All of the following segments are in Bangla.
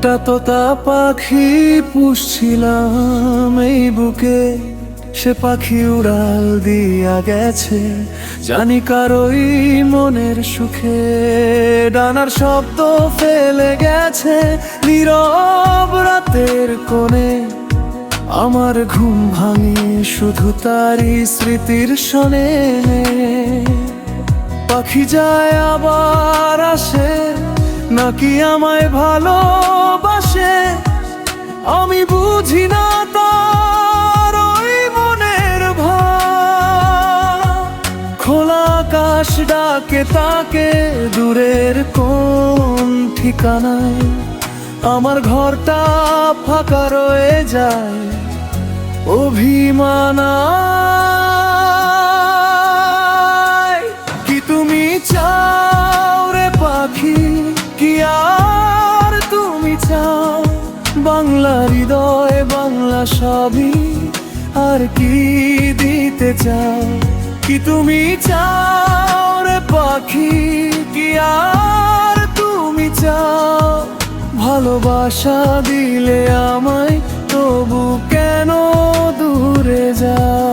একটা তোতা পাখি পুষছিলাম এই বুকে, সে পাখি উড়াল দিয়া গেছে জানি কারোই মনের সুখে। ডানার শব্দ ফেলে গেছে নীরব রাতের কোণে, আমার ঘুম ভাঙে শুধু তারই স্মৃতির শোনে। পাখি যায় আবার আসে, নাকি আমায় ভালোবাসে আমি বুঝি না তার ওই মনের ভাব। খোলা আকাশ ডাকে তাকে দূরের কোন ঠিকানায়, আমার ঘরটা ফাঁকা রয়ে যায় অভিমানায়। কি তুমি চাও রে পাখি, কি আর তুমি চাও? বাংলা হৃদয় বাংলা সবই, আর কি দিতে চাও? কি তুমি চাও রে পাখি, কি আর তুমি চাও? ভালোবাসা দিলে আমায়, তবু কেন দূরে যাও?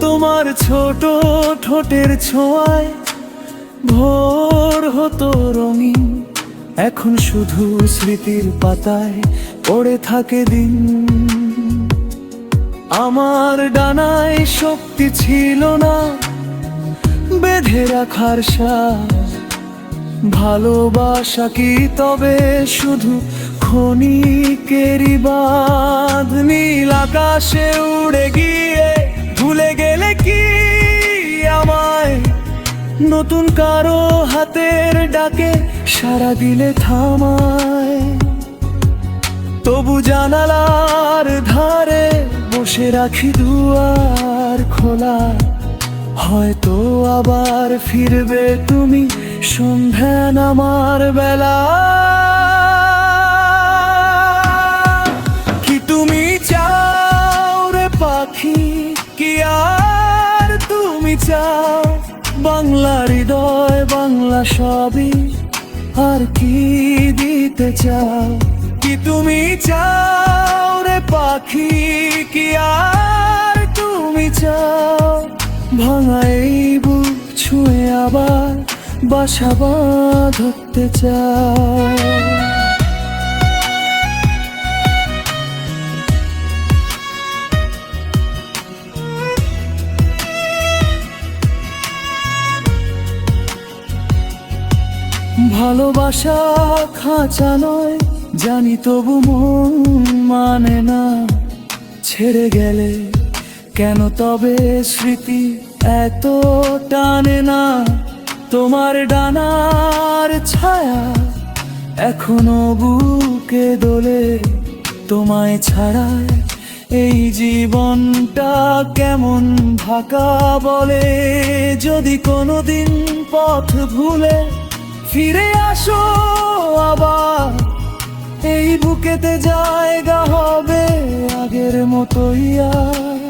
তোমার ছোট ঠোঁটের ছোঁয়ায় ভোর হতো রঙিন, এখন শুধু স্মৃতির পাতায় পড়ে থাকে দিন। আমার ডানায় শক্তি ছিল না বেঁধে রাখার সাথ, ভালোবাসা কি তবে শুধু ক্ষণিকেরই বাঁধ? নীল আকাশে উড়ে গিয়ে ভুলে গেলে কি আমায়, নতুন কারো হাতের ডাকে সাড়া দিলে থামায়? তবু জানালার ধারে বসে রাখি দুয়ার খোলা, হয়তো আবার ফিরবে তুমি সন্ধ্যা নামার বেলা। কি তুমি চাও রে পাখি, কি আর তুমি চাও? বাংলা হৃদয় বাংলা সবই, আর কি দিতে চাও? কি তুমি চাও রে পাখি, কি আর তুমি চাও? ভাঙা এই বুক ছুঁয়ে আবার বাসা বাঁধতে চাও? ভালোবাসা খাঁচা নয় জানি, তবু মন মানে না। ছেড়ে গেলে কেন তবে স্মৃতি এত টানে না? তোমার ডানার ছায়া এখনো বুকে দোলে, তোমায় ছাড়ায় এই জীবনটা কেমন ফাঁকা বলে। যদি কোনোদিন পথ ভুলে ফিরে আসো আবার, এই বুকেতে জায়গা হবে আগের মতোই আর।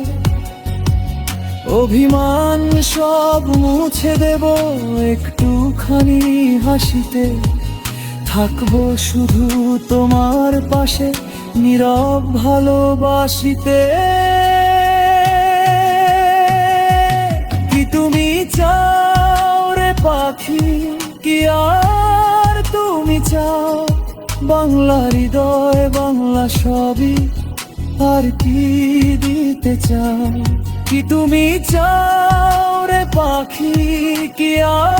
অভিমান সব মুছে দেব একটুখানি হাসিতে, থাকবো শুধু তোমার পাশে নীরব ভালোবাসিতে। কি তুমি চাও রে পাখি, কি আর তুমি চাও? বাংলা হৃদয় বাংলা সবই, আর কি দিতে চাও? কি তুমি চাও রে পাখি, কি আর